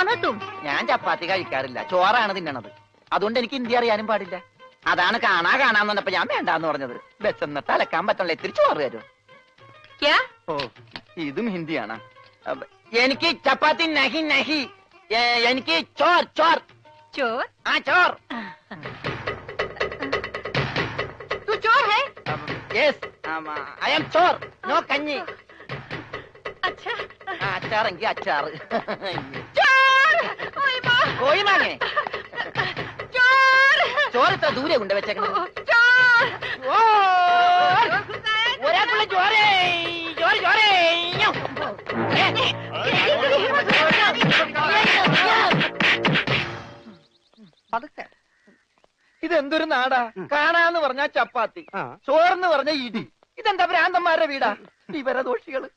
खाना तुम? ഞാൻ ചപ്പാത്തി കഴിക്കാറില്ല, ചോറാണ് തിന്നണത്. അതുകൊണ്ട് എനിക്ക് ഹിന്ദി അറിയാനും പാടില്ല. അതാണ് കാണാന്ന് പറഞ്ഞപ്പോ ഞാൻ വേണ്ടാന്ന് പറഞ്ഞത്. ബസ്സെന്നിട്ട് അലക്കാൻ പറ്റണല്ലോ, ഇത്തിരി ചോറ് തരും. क्या? ഓ, ഇതും ഹിന്ദിയാണ്. എനിക്ക് ചപ്പാത്തി നഹി നഹി, എനിക്ക് ചോർ ചോർ. चोर? ആ ചോർ. तू चोर है? Yes, I am Chor. No കഞ്ഞി. अच्छा। അച്ചാറെങ്കിൽ അച്ചാറ്. चोर! ओए माँ! കോഴി മാങ്ങേ. चोर! ചോറ് ഇത്ര ദൂരെ കൊണ്ട് വെച്ചേക്കണം. चोर! ഒരാൾക്കുള്ള ചോരേ, ചോറ് ചോരേ. ഇതെന്തൊരു നാടാ? കാണാന്ന് പറഞ്ഞാ ചപ്പാത്തി, ചോറെന്ന് പറഞ്ഞ ഇടി. ഇതെന്താ ഭ്രാന്തന്മാരുടെ വീടാ? വിവരദോഷികള്.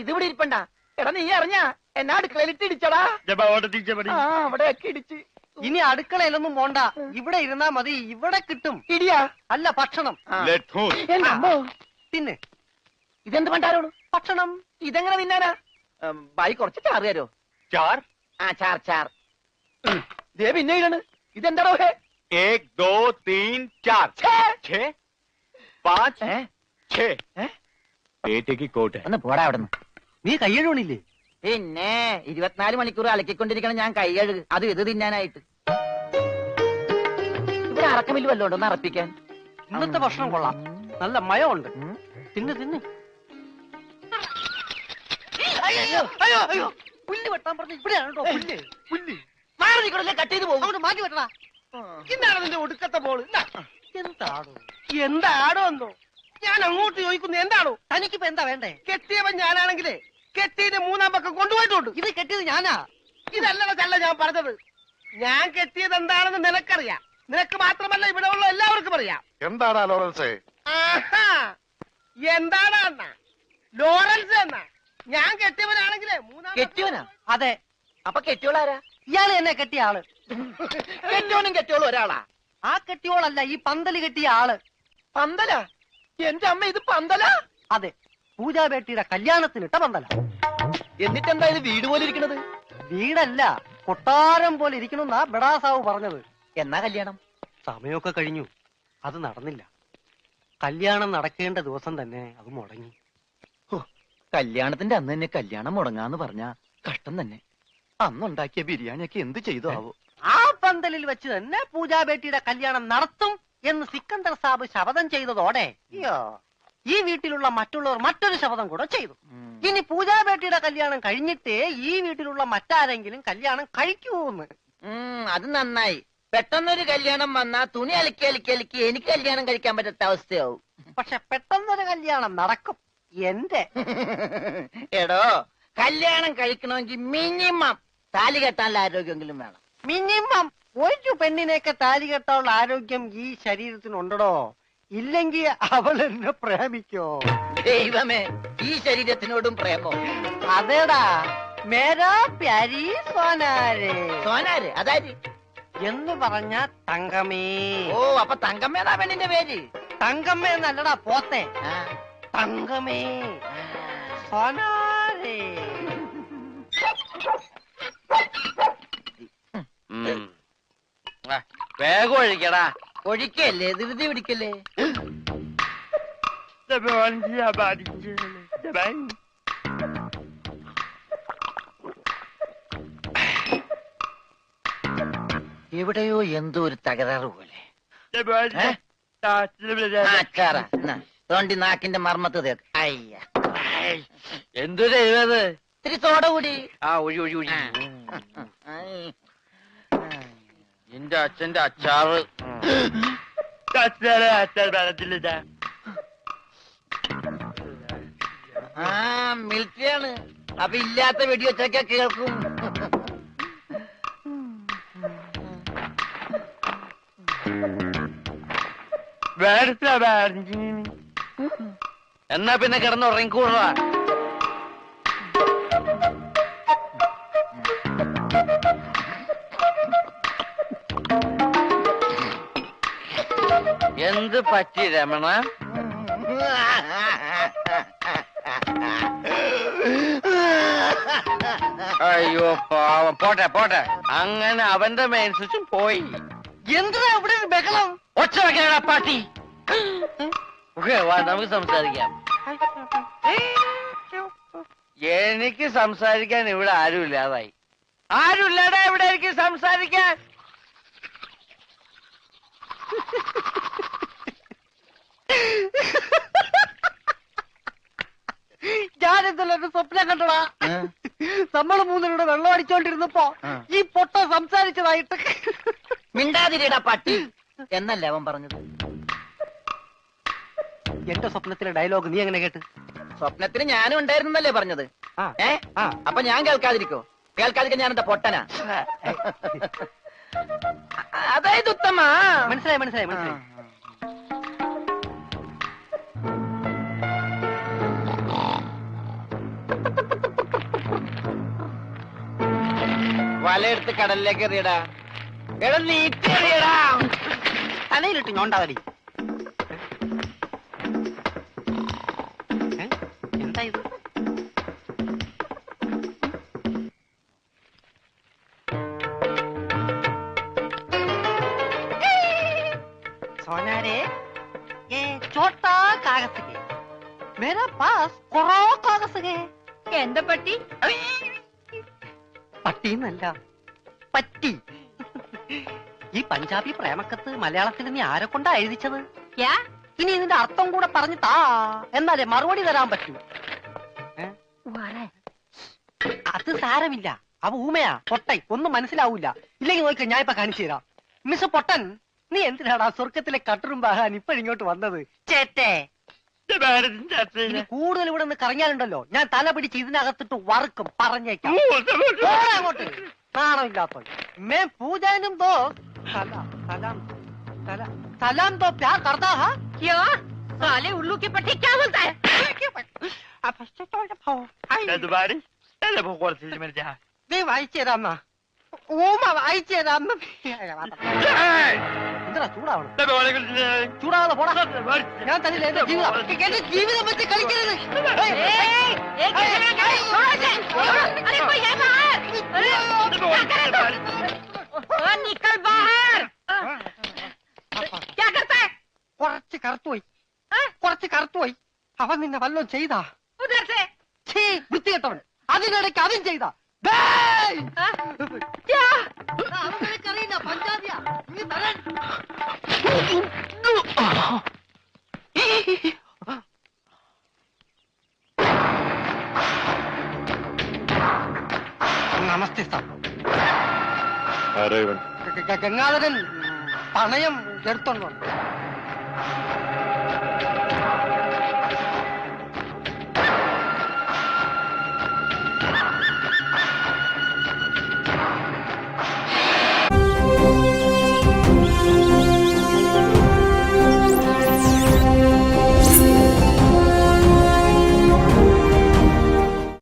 ഇതിവിടെ ഇരിപ്പണ്ട. എടാ നീ അറിഞ്ഞാ എന്നാ അടുക്കളയിലിട്ട് ഇടിച്ചടാ? അവിടെയൊക്കെ ഇടിച്ച്. ഇനി അടുക്കളയിലൊന്നും പോണ്ട, ഇവിടെ ഇരുന്നാ മതി. ഇവിടെ കിട്ടും ഇടിയാ? അല്ല, ഭക്ഷണം. തിന്നെ. ഇതെന്ത് പണ്ടാരോട് ഭക്ഷണം? ഇതെങ്ങനെ തിന്നാനാ? ബായി കുറച്ച് ചാറ് തരോ? चार? ആ ചാർ ചാർ. ദേ പിന്നെ ഇടണ്. ഇതെന്താടോ? 1 2 3 4 6 5 6 പേറ്റയ്ക്ക് കോട്ട്. ഒന്ന് പോടാ അവിടെ നിന്ന്. നീ കയ്യഴുണില്ലേ? പിന്നെ 24 മണിക്കൂർ അലക്കിക്കൊണ്ടിരിക്കണം ഞാൻ കൈകഴുക. അത് ഇത് തിന്നാനായിട്ട്. ഇവിടെ അറക്കമില്ല വല്ലോണ്ട് ഒന്ന് അറപ്പിക്കാൻ. ഇന്നത്തെ ഭക്ഷണം കൊള്ളാം, നല്ല മയമുണ്ട്. തിന്ന് തിന്ന്. പുല്ല് വെട്ടാൻ പറഞ്ഞു ഇവിടെയാണ് കേട്ടോ. പുല്ല് പുല്ല് മാറി കട്ട് ചെയ്ത് പോകും. അങ്ങോട്ട് മാറ്റി വെട്ടടാ. ഇന്നാണ് നിന്റെ ഒടുക്കത്തെ പോള്. എന്താടോ? എന്താടോ എന്തോ ഞാൻ അങ്ങോട്ട് ചോദിക്കുന്നു. എന്താണോ തനിക്കിപ്പോ എന്താ വേണ്ടേ? കെട്ടിയവൻ ഞാനാണെങ്കിലേ കെട്ടിയത് 3-ാം പക്കം കൊണ്ടുപോയിട്ടുണ്ട്. ഇത് കെട്ടിയത് ഞാനാ. ഇതല്ലട ചല്ല ഞാൻ പറഞ്ഞത്. ഞാൻ കെട്ടിയത് എന്താണെന്ന് നിനക്കറിയാം. നിനക്ക് മാത്രമല്ല ഇവിടെ ഉള്ള എല്ലാവർക്കും അറിയാം. എന്താടാ ലോറൻസേ? എന്താടാ എന്നാ ലോറൻസ് എന്നാ? ഞാൻ കെട്ടിയവനാണെങ്കിലേ 3-ാം കെട്ടിയവനാ? അതെ. അപ്പൊ കെട്ടിയോളാരാ? ഇയാള് എന്നെ കെട്ടിയ ആള്. കെട്ടിയോനും കെട്ടിയോളും ഒരാളാ? ആ കെട്ടിയോളല്ല, ഈ പന്തല് കെട്ടിയ ആള്. പന്തലാ? എന്റെ അമ്മ ഇത് പന്തലാ? അതെ, പൂജാബേട്ടിയുടെ കല്യാണത്തിനിട്ട പന്തല. എന്നിട്ടെന്താ ഇത് വീട് പോലെ ഇരിക്കണത്? വീടല്ല, കൊട്ടാരം പോലെ ഇരിക്കണമെന്നാ ബഡാസാവ് പറഞ്ഞത്. എന്നാ കല്യാണം? സമയമൊക്കെ കഴിഞ്ഞു, അത് നടന്നില്ല. കല്യാണം നടക്കേണ്ട ദിവസം തന്നെ അത് മുടങ്ങി. കല്യാണത്തിന്റെ അന്ന് തന്നെ കല്യാണം മുടങ്ങാന്ന് പറഞ്ഞ കഷ്ടം തന്നെ. അന്നുണ്ടാക്കിയ ബിരിയാണിയൊക്കെ എന്ത് ചെയ്തു ആവോ? ആ പന്തലിൽ വെച്ച് തന്നെ പൂജാബേട്ടിയുടെ കല്യാണം നടത്തും എന്ന് സിക്കന്ദർ സാബ് ശപഥം ചെയ്തതോടെ ഈ വീട്ടിലുള്ള മറ്റുള്ളവർ മറ്റൊരു ശപഥം കൂടെ ചെയ്തു. ഇനി പൂജാബേട്ടിയുടെ കല്യാണം കഴിഞ്ഞിട്ടേ ഈ വീട്ടിലുള്ള മറ്റാരെങ്കിലും കല്യാണം കഴിക്കൂന്ന്. അത് നന്നായി. പെട്ടെന്നൊരു കല്യാണം വന്നാ തുണി അലക്കി അലക്കി അലക്കി എനിക്ക് കല്യാണം കഴിക്കാൻ പറ്റാത്ത അവസ്ഥയാവും. പക്ഷെ പെട്ടെന്നൊരു കല്യാണം നടക്കും എന്റെ. എടോ, കല്യാണം കഴിക്കണമെങ്കിൽ മിനിമം താലി കെട്ടാനുള്ള ആരോഗ്യമെങ്കിലും വേണം. മിനിമം ഒരു പെണ്ണിനെയൊക്കെ താലി കെട്ടാനുള്ള ആരോഗ്യം ഈ ശരീരത്തിനുണ്ടോ? ഇല്ലെങ്കിൽ അവൾ എന്നെ പ്രേമിക്കോ? ദൈവമേ, ഈ ശരീരത്തിനോടും പ്രേമോ? അതേടാ, മേരാ പ്യാരി സോനാരെ. സോനാര് അതാര്? എന്ന് പറഞ്ഞ തങ്കമേ. ഓ, അപ്പൊ തങ്കമ്മേതാ പെണ്ണിന്റെ പേര്? തങ്കമ്മ എന്നല്ലടാ പോത്തെ, തങ്കമേ സോനാരെ. വേഗം ഒഴിക്കടാ. ഒഴിക്കല്ലേ, ധൃതി പിടിക്കല്ലേ. എവിടെയോ എന്തോ ഒരു തകരാറ് പോലെ. തോണ്ടി നാക്കിന്റെ മർമ്മത്ത് തേക്ക്. അയ്യ, എന്തൊരു എഴുത്. ഇത്തിരി സോഡ കൂടി. ആ ഒഴി ഒഴി ഒഴി. എന്റെ അച്ഛന്റെ അച്ചാറ്. മിലിറ്ററിയാണ്, അപ്പൊ ഇല്ലാത്ത വെടിവെച്ചൊക്കെ കേൾക്കും. എന്നാ പിന്നെ കിടന്നുറങ്ങിക്കൂടാ. എന്ത് പറ്റി രമണ? അയ്യോ പാവം പോട്ടെ പോട്ടെ അങ്ങനെ അവന്റെ മെയിൻ സ്വിച്ചും പോയി. എന്തിനാ ഇവിടെ ഒരു ബഹളം? ഒച്ച വെക്കാനാ പാട്ടി. ഓക്കേ, വാ നമുക്ക് സംസാരിക്കാം. എനിക്ക് സംസാരിക്കാൻ ഇവിടെ ആരുമില്ലാതായി. ആരുമില്ലാടാ ഇവിടെ എനിക്ക് സംസാരിക്കാൻ. ഞാനെന്തല്ലോ ഒരു സ്വപ്നം കണ്ടടാ. നമ്മള് മൂന്നിലൂടെ വെള്ളം അടിച്ചോണ്ടിരുന്നപ്പോ ഈ പൊട്ട സംസാരിച്ചതായിട്ട്. മിണ്ടാതിരിടാ പട്ടി എന്നല്ലേ അവൻ പറഞ്ഞത്. എന്റെ സ്വപ്നത്തിലെ ഡയലോഗ് നീ എങ്ങനെ കേട്ട്? സ്വപ്നത്തിന് ഞാനും ഉണ്ടായിരുന്നല്ലേ പറഞ്ഞത്. അപ്പൊ ഞാൻ കേൾക്കാതിരിക്കോ? കേൾക്കാതിരിക്കാൻ ഞാൻ എന്താ പൊട്ടനാ? അതായത് ഉത്തമ. മനസ്സിലായി മനസ്സിലായി മനസ്സിലായി. വലയെടുത്ത് കടലിലേക്ക് എറിയടാ. എടാ നീറ്റെറിയടാ. തലയിലിട്ട് ഞോണ്ടാവടി. എന്താ ഇത്? सोनारे ये छोटा कागज है मेरा पास करो कागज है. എന്താ പട്ടി? പട്ടിന്നല്ല പറ്റി. ഈ പഞ്ചാബി പ്രേമക്കത്ത് മലയാളത്തിൽ നീ ആരെ കൊണ്ടാ എഴുതിച്ചത്? യാ ഇനി ഇതിന്റെ അർത്ഥം കൂടെ പറഞ്ഞു താ, എന്നാലേ മറുപടി തരാൻ പറ്റൂ. അത് സാരമില്ല, അവ ഊമയാ പൊട്ടൻ, ഒന്നും മനസ്സിലാവൂല. ഇല്ലെങ്കിൽ നോക്ക ഞാൻ ഇപ്പൊ കാണിച്ചു തരാം. മിസ് പൊട്ടൻ, നീ എന്തിനാടാ സ്വർഗത്തിലെ കട്ടറും ബാഹാൻ ഇപ്പോഴിങ്ങോട്ട് വന്നത്? ചേട്ടേ ഇനി കൂടുതൽ ഇവിടെ നിന്ന് കറങ്ങിയാലുണ്ടല്ലോ ഞാൻ തല പിടിച്ച് ഇതിനകത്തിട്ട് വറുക്കും, പറഞ്ഞേക്കാം. അങ്ങോട്ട് നാണമില്ലാത്ത മേ പൂജാനും ദോ സലാം സലാം സലാം ദോ പ്യാർ കർത്താ ഹാ. ക്യാ സാലെ ഉल्लू की पट्टी क्या बोलता है? നീ വായിച്ചു തരാന്ന ഊമ വായിച്ചു തരാന്ന. എന്താ ചൂടാവണം? ചൂടാവാതെ പോടാ. ഞാൻ തന്നില്ല എന്റെ ജീവിതം. എന്റെ ജീവിതം വെച്ച് കളിക്കരുത്. अरे कोई है बाहर? निकल बाहर. क्या करता है? കുറച്ച് കറുത്തുപോയി. അവൻ നിന്നെ വല്ലതും ചെയ്താ? उधर से വൃത്തികെട്ടവൻ. അതിനിടയ്ക്ക് അതും ചെയ്താ? क्या? അവനറിയില്ല പഞ്ചാബിയാ. നീ തരാൻ നമസ്തേ സാർ. ആരാ ഇവൻ? ഗംഗാധരൻ പണയം എടുത്തോണ്ട് വന്നു.